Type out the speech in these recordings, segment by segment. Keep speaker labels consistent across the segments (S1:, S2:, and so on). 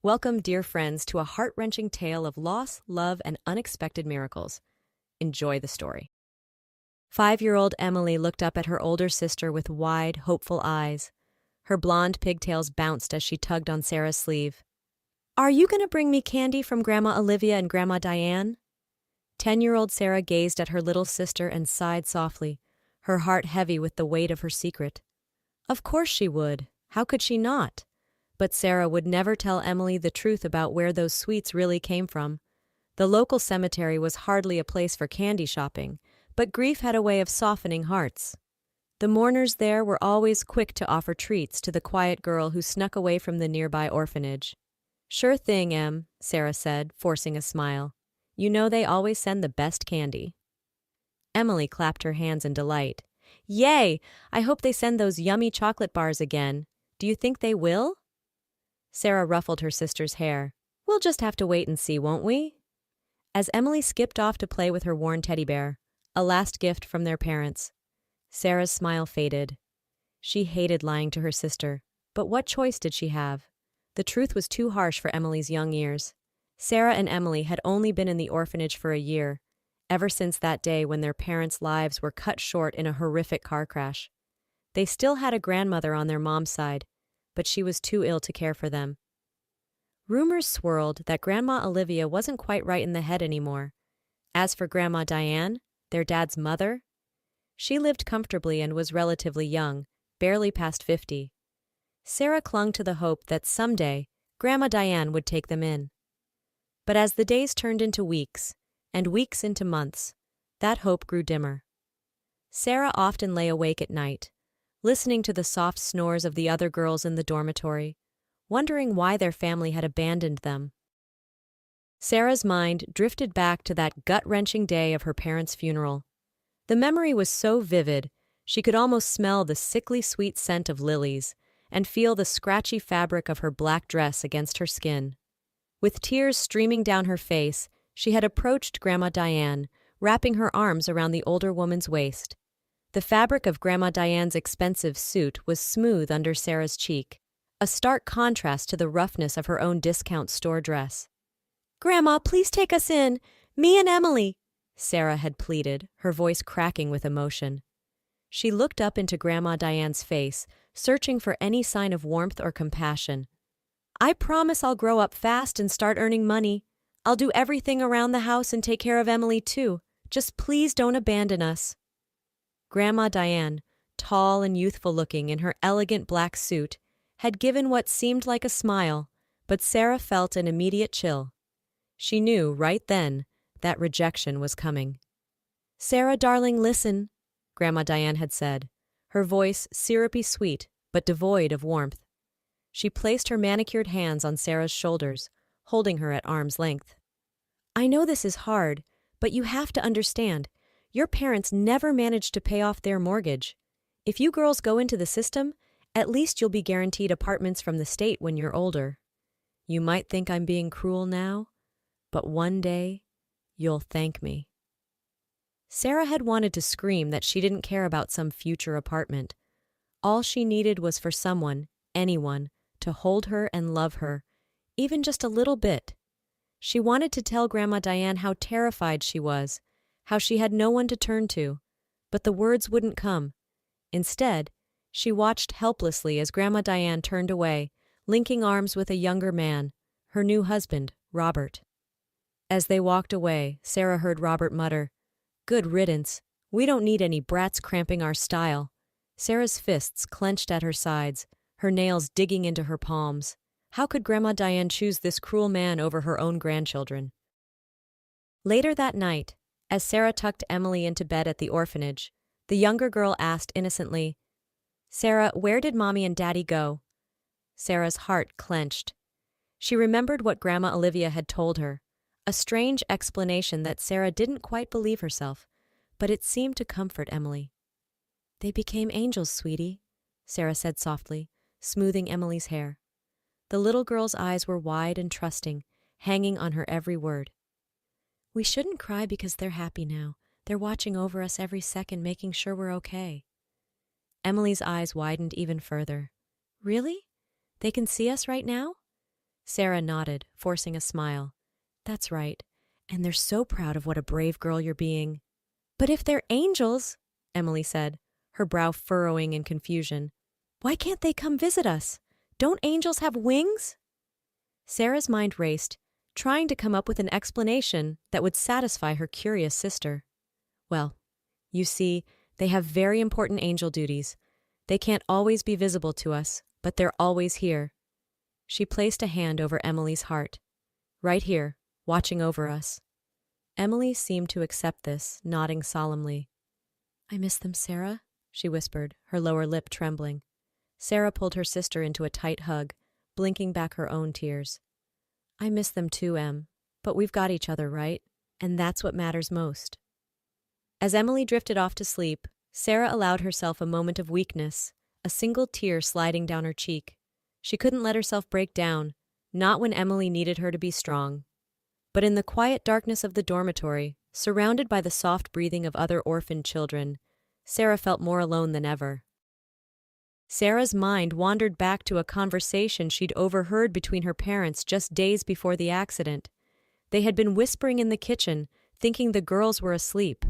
S1: Welcome, dear friends, to a heart-wrenching tale of loss, love, and unexpected miracles. Enjoy the story. 5-year-old Emily looked up at her older sister with wide, hopeful eyes. Her blonde pigtails bounced as she tugged on Sarah's sleeve. "Are you going to bring me candy from Grandma Olivia and Grandma Diane?" 10-year-old Sarah gazed at her little sister and sighed softly, her heart heavy with the weight of her secret. Of course she would. How could she not? But Sarah would never tell Emily the truth about where those sweets really came from. The local cemetery was hardly a place for candy shopping, but grief had a way of softening hearts. The mourners there were always quick to offer treats to the quiet girl who snuck away from the nearby orphanage. "Sure thing, Em," Sarah said, forcing a smile. "You know they always send the best candy." Emily clapped her hands in delight. "Yay! I hope they send those yummy chocolate bars again. Do you think they will?" Sarah ruffled her sister's hair. "We'll just have to wait and see, won't we?" As Emily skipped off to play with her worn teddy bear, a last gift from their parents, Sarah's smile faded. She hated lying to her sister, but what choice did she have? The truth was too harsh for Emily's young ears. Sarah and Emily had only been in the orphanage for a year, ever since that day when their parents' lives were cut short in a horrific car crash. They still had a grandmother on their mom's side, but she was too ill to care for them. Rumors swirled that Grandma Olivia wasn't quite right in the head anymore. As for Grandma Diane, their dad's mother, she lived comfortably and was relatively young, barely past 50. Sarah clung to the hope that someday Grandma Diane would take them in. But as the days turned into weeks, and weeks into months, that hope grew dimmer. Sarah often lay awake at night, listening to the soft snores of the other girls in the dormitory, wondering why their family had abandoned them. Sarah's mind drifted back to that gut-wrenching day of her parents' funeral. The memory was so vivid, she could almost smell the sickly sweet scent of lilies and feel the scratchy fabric of her black dress against her skin. With tears streaming down her face, she had approached Grandma Diane, wrapping her arms around the older woman's waist. The fabric of Grandma Diane's expensive suit was smooth under Sarah's cheek, a stark contrast to the roughness of her own discount store dress. "Grandma, please take us in. Me and Emily," Sarah had pleaded, her voice cracking with emotion. She looked up into Grandma Diane's face, searching for any sign of warmth or compassion. "I promise I'll grow up fast and start earning money. I'll do everything around the house and take care of Emily too. Just please don't abandon us." Grandma Diane, tall and youthful-looking in her elegant black suit, had given what seemed like a smile, but Sarah felt an immediate chill. She knew, right then, that rejection was coming. "Sarah, darling, listen," Grandma Diane had said, her voice syrupy sweet, but devoid of warmth. She placed her manicured hands on Sarah's shoulders, holding her at arm's length. "I know this is hard, but you have to understand. Your parents never managed to pay off their mortgage. If you girls go into the system, at least you'll be guaranteed apartments from the state when you're older. You might think I'm being cruel now, but one day, you'll thank me." Sarah had wanted to scream that she didn't care about some future apartment. All she needed was for someone, anyone, to hold her and love her, even just a little bit. She wanted to tell Grandma Diane how terrified she was, how she had no one to turn to, but the words wouldn't come. Instead, she watched helplessly as Grandma Diane turned away, linking arms with a younger man, her new husband, Robert. As they walked away, Sarah heard Robert mutter, "Good riddance. We don't need any brats cramping our style." Sarah's fists clenched at her sides, her nails digging into her palms. How could Grandma Diane choose this cruel man over her own grandchildren? Later that night, as Sarah tucked Emily into bed at the orphanage, the younger girl asked innocently, "Sarah, where did Mommy and Daddy go?" Sarah's heart clenched. She remembered what Grandma Olivia had told her, a strange explanation that Sarah didn't quite believe herself, but it seemed to comfort Emily. "They became angels, sweetie," Sarah said softly, smoothing Emily's hair. The little girl's eyes were wide and trusting, hanging on her every word. "We shouldn't cry because they're happy now. They're watching over us every second, making sure we're okay." Emily's eyes widened even further. "Really? They can see us right now?" Sarah nodded, forcing a smile. That's right. And they're so proud of what a brave girl you're being. But if they're angels, Emily said, her brow furrowing in confusion, why can't they come visit us? Don't angels have wings? Sarah's mind raced, trying to come up with an explanation that would satisfy her curious sister. Well, you see, they have very important angel duties. They can't always be visible to us, but they're always here. She placed a hand over Emily's heart. Right here, watching over us. Emily seemed to accept this, nodding solemnly. I miss them, Sarah, she whispered, her lower lip trembling. Sarah pulled her sister into a tight hug, blinking back her own tears. I miss them too, Em, but we've got each other, right? And that's what matters most. As Emily drifted off to sleep, Sarah allowed herself a moment of weakness, a single tear sliding down her cheek. She couldn't let herself break down, not when Emily needed her to be strong. But in the quiet darkness of the dormitory, surrounded by the soft breathing of other orphaned children, Sarah felt more alone than ever. Sarah's mind wandered back to a conversation she'd overheard between her parents just days before the accident. They had been whispering in the kitchen, thinking the girls were asleep.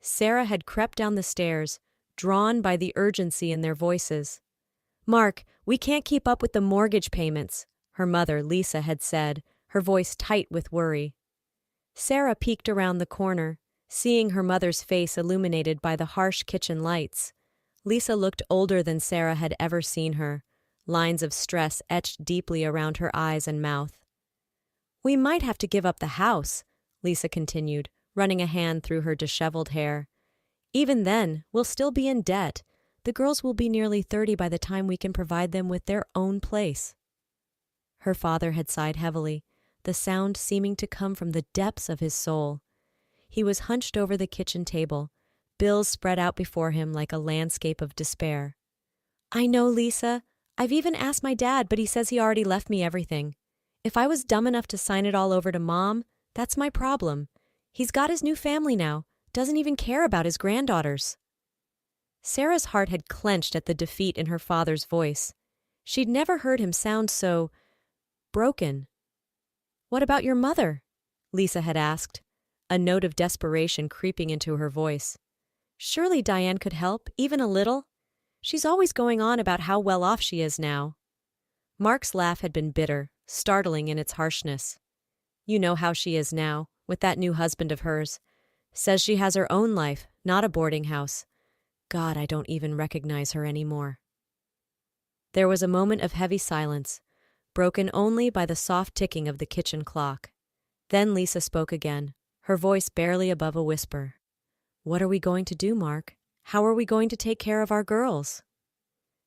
S1: Sarah had crept down the stairs, drawn by the urgency in their voices. Mark, we can't keep up with the mortgage payments, her mother, Lisa, had said, her voice tight with worry. Sarah peeked around the corner, seeing her mother's face illuminated by the harsh kitchen lights. Lisa looked older than Sarah had ever seen her, lines of stress etched deeply around her eyes and mouth. We might have to give up the house, Lisa continued, running a hand through her disheveled hair. Even then, we'll still be in debt. The girls will be nearly 30 by the time we can provide them with their own place. Her father had sighed heavily, the sound seeming to come from the depths of his soul. He was hunched over the kitchen table, bills spread out before him like a landscape of despair. I know, Lisa. I've even asked my dad, but he says he already left me everything. If I was dumb enough to sign it all over to Mom, that's my problem. He's got his new family now, doesn't even care about his granddaughters. Sarah's heart had clenched at the defeat in her father's voice. She'd never heard him sound so broken. What about your mother? Lisa had asked, a note of desperation creeping into her voice. Surely Diane could help, even a little. She's always going on about how well off she is now. Mark's laugh had been bitter, startling in its harshness. You know how she is now, with that new husband of hers. Says she has her own life, not a boarding house. God, I don't even recognize her anymore. There was a moment of heavy silence, broken only by the soft ticking of the kitchen clock. Then Lisa spoke again, her voice barely above a whisper. What are we going to do, Mark? How are we going to take care of our girls?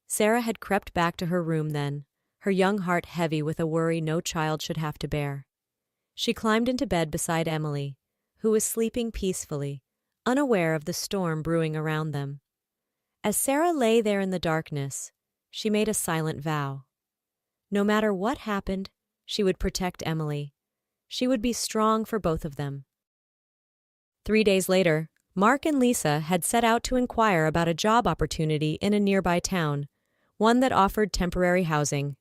S1: Sarah had crept back to her room then, her young heart heavy with a worry no child should have to bear. She climbed into bed beside Emily, who was sleeping peacefully, unaware of the storm brewing around them. As Sarah lay there in the darkness, she made a silent vow. No matter what happened, she would protect Emily. She would be strong for both of them. 3 days later, Mark and Lisa had set out to inquire about a job opportunity in a nearby town, one that offered temporary housing.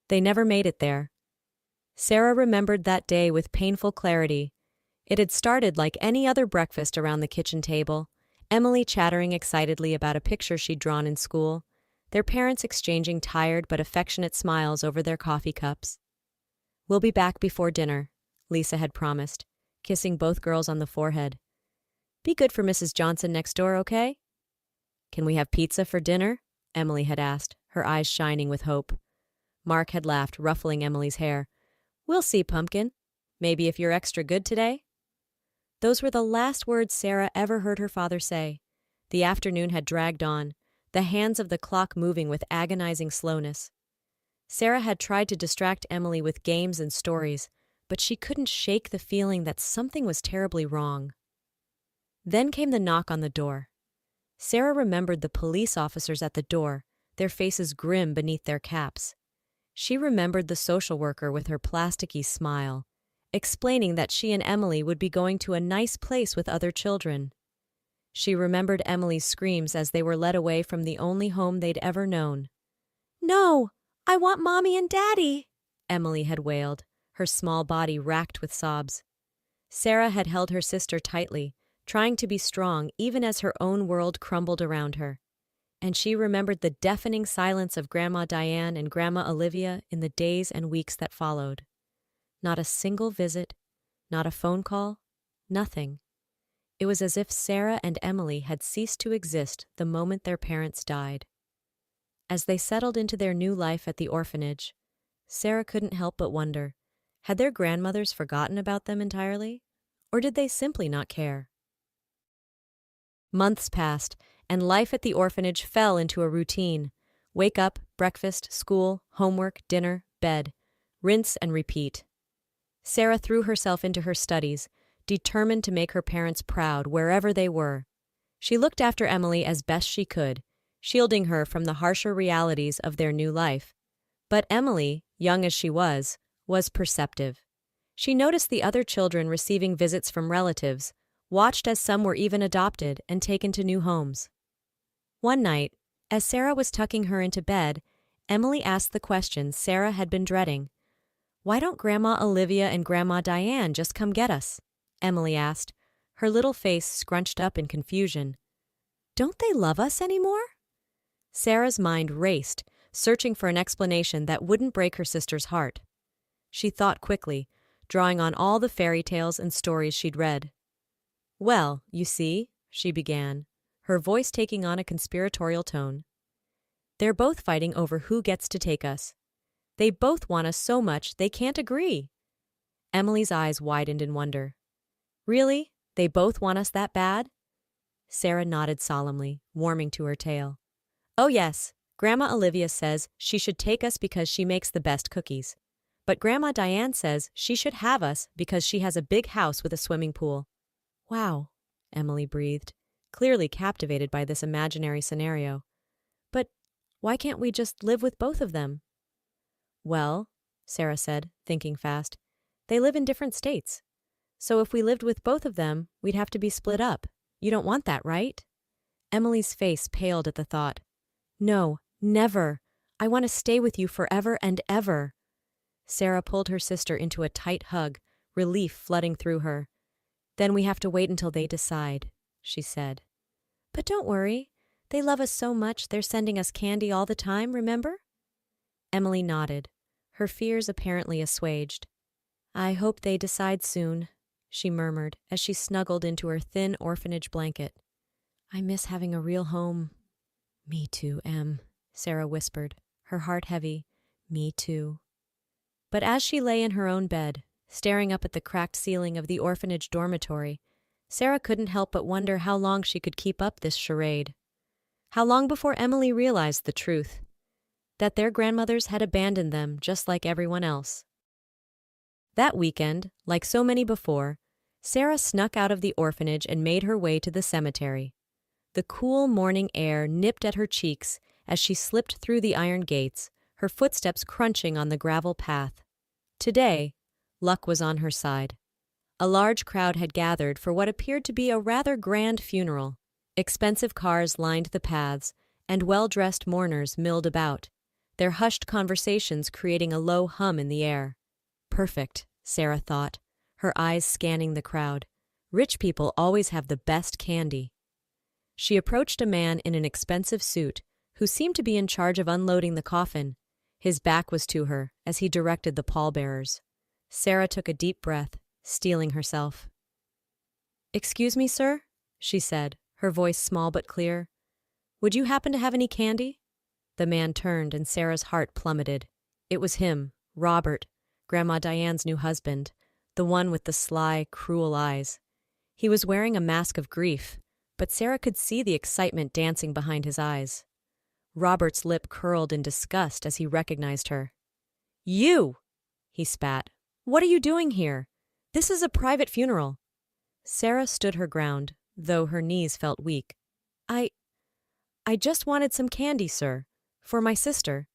S1: They never made it there. Sarah remembered that day with painful clarity. It had started like any other breakfast around the kitchen table, Emily chattering excitedly about a picture she'd drawn in school, their parents exchanging tired but affectionate smiles over their coffee cups. We'll be back before dinner, Lisa had promised, kissing both girls on the forehead. Be good for Mrs. Johnson next door, okay? Can we have pizza for dinner? Emily had asked, her eyes shining with hope. Mark had laughed, ruffling Emily's hair. We'll see, Pumpkin. Maybe if you're extra good today? Those were the last words Sarah ever heard her father say. The afternoon had dragged on, the hands of the clock moving with agonizing slowness. Sarah had tried to distract Emily with games and stories, but she couldn't shake the feeling that something was terribly wrong. Then came the knock on the door. Sarah remembered the police officers at the door, their faces grim beneath their caps. She remembered the social worker with her plasticky smile, explaining that she and Emily would be going to a nice place with other children. She remembered Emily's screams as they were led away from the only home they'd ever known. No, I want Mommy and Daddy, Emily had wailed, her small body racked with sobs. Sarah had held her sister tightly, trying to be strong even as her own world crumbled around her. And she remembered the deafening silence of Grandma Diane and Grandma Olivia in the days and weeks that followed. Not a single visit, not a phone call, nothing. It was as if Sarah and Emily had ceased to exist the moment their parents died. As they settled into their new life at the orphanage, Sarah couldn't help but wonder, had their grandmothers forgotten about them entirely? Or did they simply not care? Months passed, and life at the orphanage fell into a routine. Wake up, breakfast, school, homework, dinner, bed. Rinse and repeat. Sarah threw herself into her studies, determined to make her parents proud wherever they were. She looked after Emily as best she could, shielding her from the harsher realities of their new life. But Emily, young as she was perceptive. She noticed the other children receiving visits from relatives, watched as some were even adopted and taken to new homes. One night, as Sarah was tucking her into bed, Emily asked the question Sarah had been dreading. "Why don't Grandma Olivia and Grandma Diane just come get us?" Emily asked, her little face scrunched up in confusion. "Don't they love us anymore?" Sarah's mind raced, searching for an explanation that wouldn't break her sister's heart. She thought quickly, drawing on all the fairy tales and stories she'd read. "Well, you see," she began, her voice taking on a conspiratorial tone. "They're both fighting over who gets to take us. They both want us so much they can't agree." Emily's eyes widened in wonder. "Really? They both want us that bad?" Sarah nodded solemnly, warming to her tale. "Oh yes, Grandma Olivia says she should take us because she makes the best cookies. But Grandma Diane says she should have us because she has a big house with a swimming pool." "Wow," Emily breathed, clearly captivated by this imaginary scenario. "But why can't we just live with both of them?" "Well," Sarah said, thinking fast, "they live in different states. So if we lived with both of them, we'd have to be split up. You don't want that, right?" Emily's face paled at the thought. "No, never. I want to stay with you forever and ever." Sarah pulled her sister into a tight hug, relief flooding through her. "Then we have to wait until they decide," she said. "But don't worry. They love us so much they're sending us candy all the time, remember?" Emily nodded, her fears apparently assuaged. "I hope they decide soon," she murmured as she snuggled into her thin orphanage blanket. "I miss having a real home." "Me too, Em," Sarah whispered, her heart heavy. "Me too." But as she lay in her own bed, staring up at the cracked ceiling of the orphanage dormitory, Sarah couldn't help but wonder how long she could keep up this charade. How long before Emily realized the truth, that their grandmothers had abandoned them just like everyone else. That weekend, like so many before, Sarah snuck out of the orphanage and made her way to the cemetery. The cool morning air nipped at her cheeks as she slipped through the iron gates, her footsteps crunching on the gravel path. Today, luck was on her side. A large crowd had gathered for what appeared to be a rather grand funeral. Expensive cars lined the paths, and well-dressed mourners milled about, their hushed conversations creating a low hum in the air. Perfect, Sarah thought, her eyes scanning the crowd. Rich people always have the best candy. She approached a man in an expensive suit, who seemed to be in charge of unloading the coffin. His back was to her as he directed the pallbearers. Sarah took a deep breath, steeling herself. "Excuse me, sir?" she said, her voice small but clear. "Would you happen to have any candy?" The man turned and Sarah's heart plummeted. It was him, Robert, Grandma Diane's new husband, the one with the sly, cruel eyes. He was wearing a mask of grief, but Sarah could see the excitement dancing behind his eyes. Robert's lip curled in disgust as he recognized her. "You!" he spat. "What are you doing here? This is a private funeral." Sarah stood her ground, though her knees felt weak. I just wanted some candy, sir, for my sister."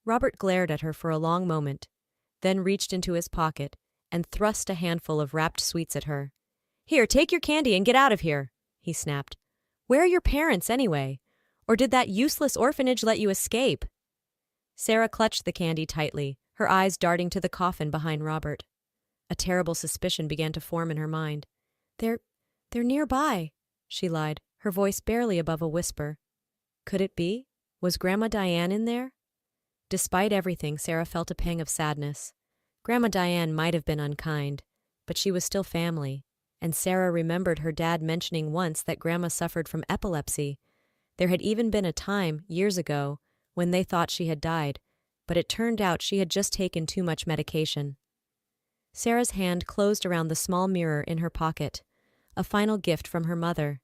S1: Robert glared at her for a long moment, then reached into his pocket and thrust a handful of wrapped sweets at her. "Here, take your candy and get out of here," he snapped. "Where are your parents, anyway? Or did that useless orphanage let you escape?" Sarah clutched the candy tightly, her eyes darting to the coffin behind Robert. A terrible suspicion began to form in her mind. They're nearby, she lied, her voice barely above a whisper. Could it be? Was Grandma Diane in there? Despite everything, Sarah felt a pang of sadness. Grandma Diane might have been unkind, but she was still family, and Sarah remembered her dad mentioning once that Grandma suffered from epilepsy. There had even been a time, years ago, when they thought she had died, but it turned out she had just taken too much medication. Sarah's hand closed around the small mirror in her pocket, a final gift from her mother.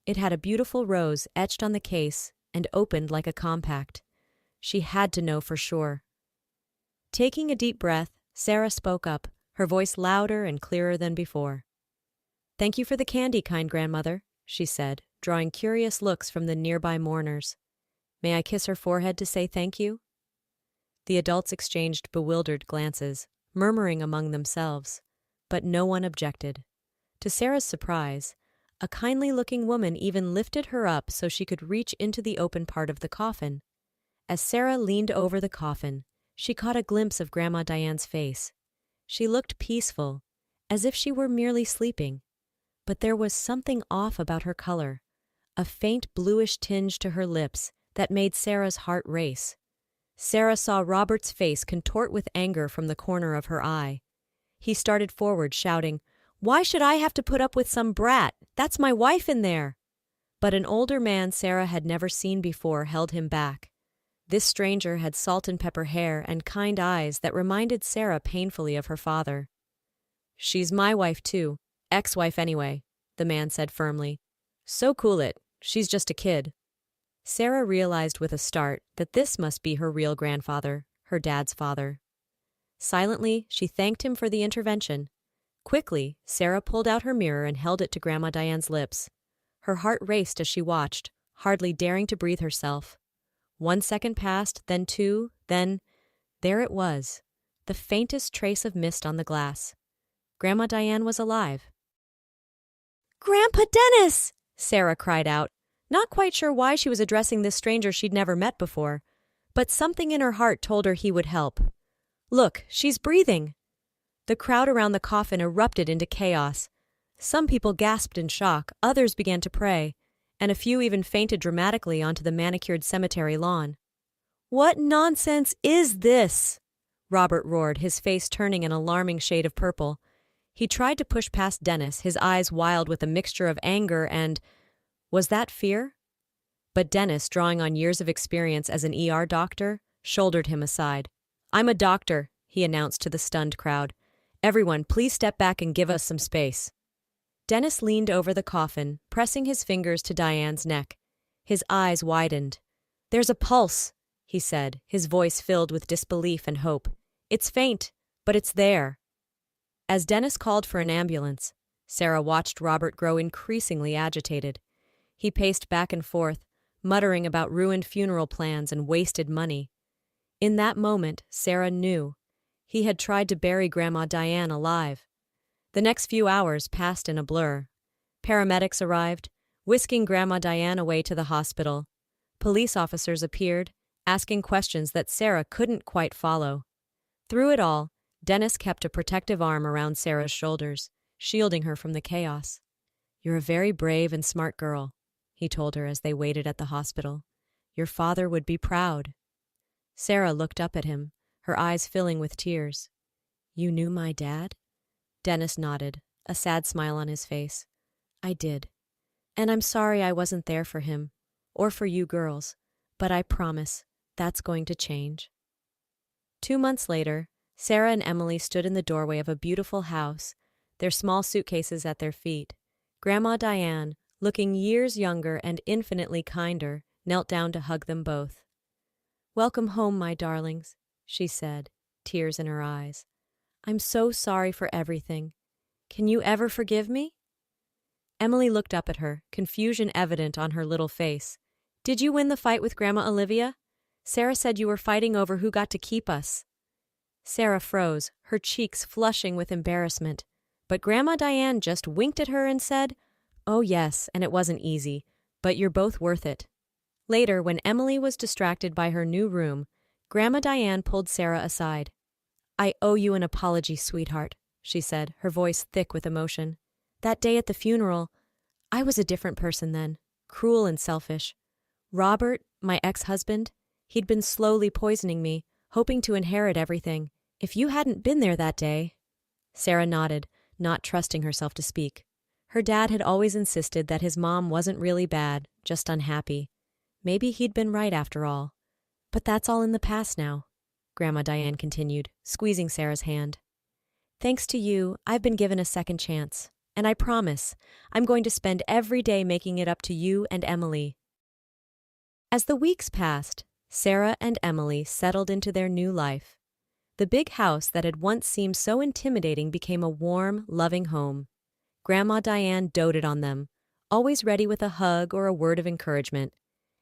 S1: It had a beautiful rose etched on the case and opened like a compact. She had to know for sure. Taking a deep breath, Sarah spoke up, her voice louder and clearer than before. "Thank you for the candy, kind grandmother," she said, drawing curious looks from the nearby mourners. "May I kiss her forehead to say thank you?" The adults exchanged bewildered glances, murmuring among themselves, but no one objected. To Sarah's surprise, a kindly-looking woman even lifted her up so she could reach into the open part of the coffin. As Sarah leaned over the coffin, she caught a glimpse of Grandma Diane's face. She looked peaceful, as if she were merely sleeping. But there was something off about her color, a faint bluish tinge to her lips that made Sarah's heart race. Sarah saw Robert's face contort with anger from the corner of her eye. He started forward, shouting, "Why should I have to put up with some brat? That's my wife in there!" But an older man Sarah had never seen before held him back. This stranger had salt and pepper hair and kind eyes that reminded Sarah painfully of her father. "She's my wife too, ex-wife anyway," the man said firmly. "So cool it, she's just a kid." Sarah realized with a start that this must be her real grandfather, her dad's father. Silently, she thanked him for the intervention. Quickly, Sarah pulled out her mirror and held it to Grandma Diane's lips. Her heart raced as she watched, hardly daring to breathe herself. 1 second passed, then 2, then... there it was, the faintest trace of mist on the glass. Grandma Diane was alive. "Grandpa Dennis!" Sarah cried out, not quite sure why she was addressing this stranger she'd never met before, but something in her heart told her he would help. "Look, she's breathing!" The crowd around the coffin erupted into chaos. Some people gasped in shock, others began to pray, and a few even fainted dramatically onto the manicured cemetery lawn. "What nonsense is this?" Robert roared, his face turning an alarming shade of purple. He tried to push past Dennis, his eyes wild with a mixture of anger and... was that fear? But Dennis, drawing on years of experience as an ER doctor, shouldered him aside. "I'm a doctor," he announced to the stunned crowd. "Everyone, please step back and give us some space." Dennis leaned over the coffin, pressing his fingers to Diane's neck. His eyes widened. "There's a pulse," he said, his voice filled with disbelief and hope. "It's faint, but it's there." As Dennis called for an ambulance, Sarah watched Robert grow increasingly agitated. He paced back and forth, muttering about ruined funeral plans and wasted money. In that moment, Sarah knew. He had tried to bury Grandma Diane alive. The next few hours passed in a blur. Paramedics arrived, whisking Grandma Diane away to the hospital. Police officers appeared, asking questions that Sarah couldn't quite follow. Through it all, Dennis kept a protective arm around Sarah's shoulders, shielding her from the chaos. "You're a very brave and smart girl," he told her as they waited at the hospital. "Your father would be proud." Sarah looked up at him, her eyes filling with tears. "You knew my dad?" Dennis nodded, a sad smile on his face. "I did. And I'm sorry I wasn't there for him, or for you girls, but I promise that's going to change." 2 months later, Sarah and Emily stood in the doorway of a beautiful house, their small suitcases at their feet. Grandma Diane, looking years younger and infinitely kinder, knelt down to hug them both. "Welcome home, my darlings," she said, tears in her eyes. "I'm so sorry for everything. Can you ever forgive me?" Emily looked up at her, confusion evident on her little face. "Did you win the fight with Grandma Olivia? Sarah said you were fighting over who got to keep us." Sarah froze, her cheeks flushing with embarrassment, but Grandma Diane just winked at her and said, "Oh yes, and it wasn't easy, but you're both worth it." Later, when Emily was distracted by her new room, Grandma Diane pulled Sarah aside. "I owe you an apology, sweetheart," she said, her voice thick with emotion. "That day at the funeral, I was a different person then, cruel and selfish. Robert, my ex-husband, he'd been slowly poisoning me, hoping to inherit everything. If you hadn't been there that day—" Sarah nodded, not trusting herself to speak. Her dad had always insisted that his mom wasn't really bad, just unhappy. Maybe he'd been right after all. "But that's all in the past now," Grandma Diane continued, squeezing Sarah's hand. "Thanks to you, I've been given a second chance, and I promise I'm going to spend every day making it up to you and Emily." As the weeks passed, Sarah and Emily settled into their new life. The big house that had once seemed so intimidating became a warm, loving home. Grandma Diane doted on them, always ready with a hug or a word of encouragement,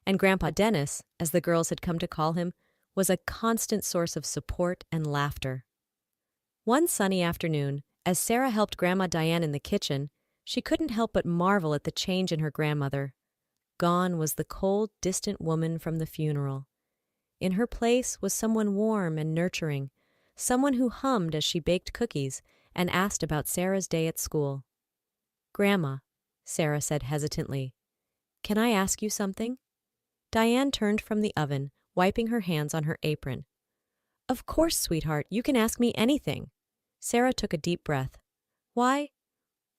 S1: and Grandpa Dennis, as the girls had come to call him, was a constant source of support and laughter. One sunny afternoon, as Sarah helped Grandma Diane in the kitchen, she couldn't help but marvel at the change in her grandmother. Gone was the cold, distant woman from the funeral. In her place was someone warm and nurturing, someone who hummed as she baked cookies and asked about Sarah's day at school. "Grandma," Sarah said hesitantly, "can I ask you something?" Diane turned from the oven, wiping her hands on her apron. "Of course, sweetheart, you can ask me anything." Sarah took a deep breath. Why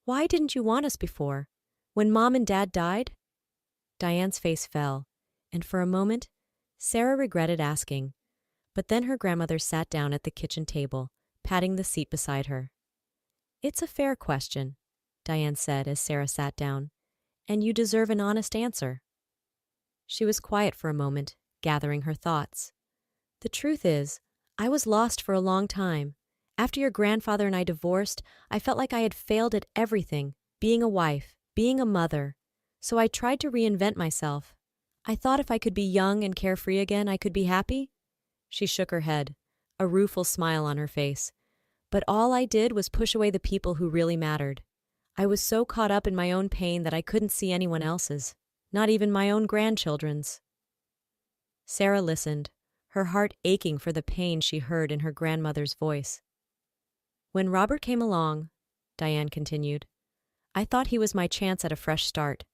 S1: didn't you want us before? When Mom and Dad died?" Diane's face fell, and for a moment, Sarah regretted asking. But then her grandmother sat down at the kitchen table, patting the seat beside her. "It's a fair question," Diane said as Sarah sat down, "and you deserve an honest answer." She was quiet for a moment, gathering her thoughts. "The truth is, I was lost for a long time. After your grandfather and I divorced, I felt like I had failed at everything, being a wife, being a mother. So I tried to reinvent myself. I thought if I could be young and carefree again, I could be happy." She shook her head, a rueful smile on her face. "But all I did was push away the people who really mattered. I was so caught up in my own pain that I couldn't see anyone else's, not even my own grandchildren's." Sarah listened, her heart aching for the pain she heard in her grandmother's voice. "When Robert came along," Diane continued, "I thought he was my chance at a fresh start.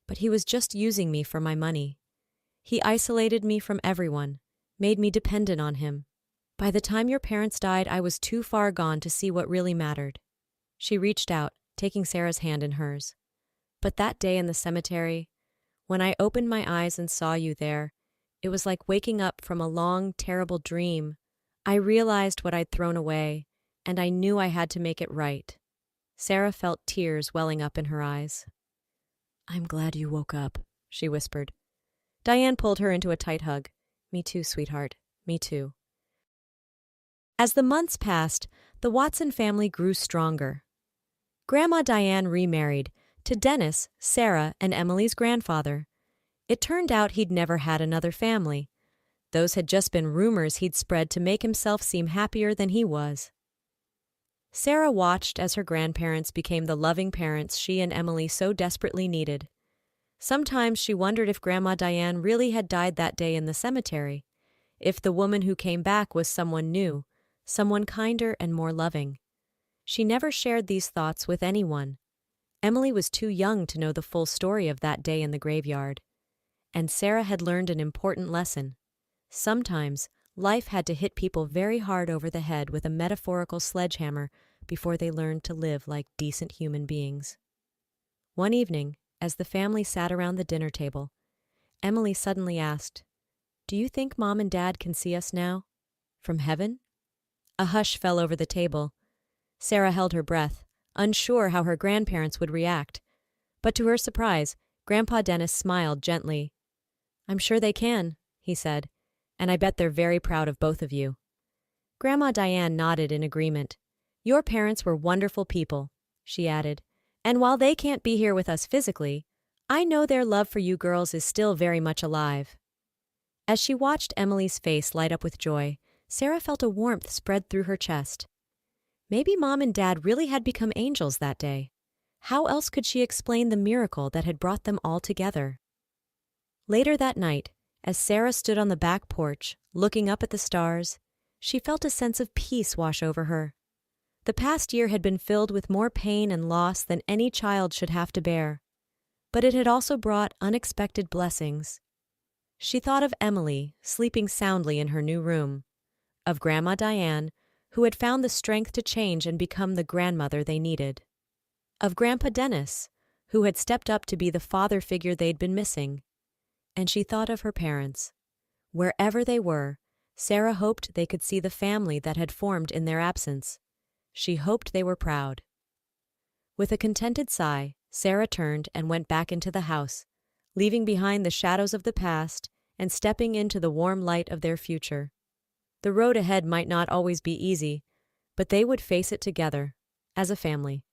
S1: But he was just using me for my money. He isolated me from everyone, made me dependent on him. By the time your parents died, I was too far gone to see what really mattered." She reached out, taking Sarah's hand in hers. "But that day in the cemetery, when I opened my eyes and saw you there, it was like waking up from a long, terrible dream. I realized what I'd thrown away, and I knew I had to make it right." Sarah felt tears welling up in her eyes. "I'm glad you woke up," she whispered. Diane pulled her into a tight hug. "Me too, sweetheart. Me too." As the months passed, the Watson family grew stronger. Grandma Diane remarried to Dennis, Sarah, and Emily's grandfather. It turned out he'd never had another family. Those had just been rumors he'd spread to make himself seem happier than he was. Sarah watched as her grandparents became the loving parents she and Emily so desperately needed. Sometimes she wondered if Grandma Diane really had died that day in the cemetery, if the woman who came back was someone new, someone kinder and more loving. She never shared these thoughts with anyone. Emily was too young to know the full story of that day in the graveyard. And Sarah had learned an important lesson. Sometimes, life had to hit people very hard over the head with a metaphorical sledgehammer before they learned to live like decent human beings. One evening, as the family sat around the dinner table, Emily suddenly asked, "Do you think Mom and Dad can see us now? From heaven?" A hush fell over the table. Sarah held her breath, unsure how her grandparents would react. But to her surprise, Grandpa Dennis smiled gently. "I'm sure they can," he said, "and I bet they're very proud of both of you." Grandma Diane nodded in agreement. "Your parents were wonderful people," she added, "and while they can't be here with us physically, I know their love for you girls is still very much alive." As she watched Emily's face light up with joy, Sarah felt a warmth spread through her chest. Maybe Mom and Dad really had become angels that day. How else could she explain the miracle that had brought them all together? Later that night, as Sarah stood on the back porch, looking up at the stars, She felt a sense of peace wash over her. The past year had been filled with more pain and loss than any child should have to bear, but it had also brought unexpected blessings. She thought of Emily, sleeping soundly in her new room, of Grandma Diane, who had found the strength to change and become the grandmother they needed, of Grandpa Dennis, who had stepped up to be the father figure they'd been missing. And she thought of her parents. Wherever they were, Sarah hoped they could see the family that had formed in their absence. She hoped they were proud. With a contented sigh, Sarah turned and went back into the house, leaving behind the shadows of the past and stepping into the warm light of their future. The road ahead might not always be easy, but they would face it together, as a family.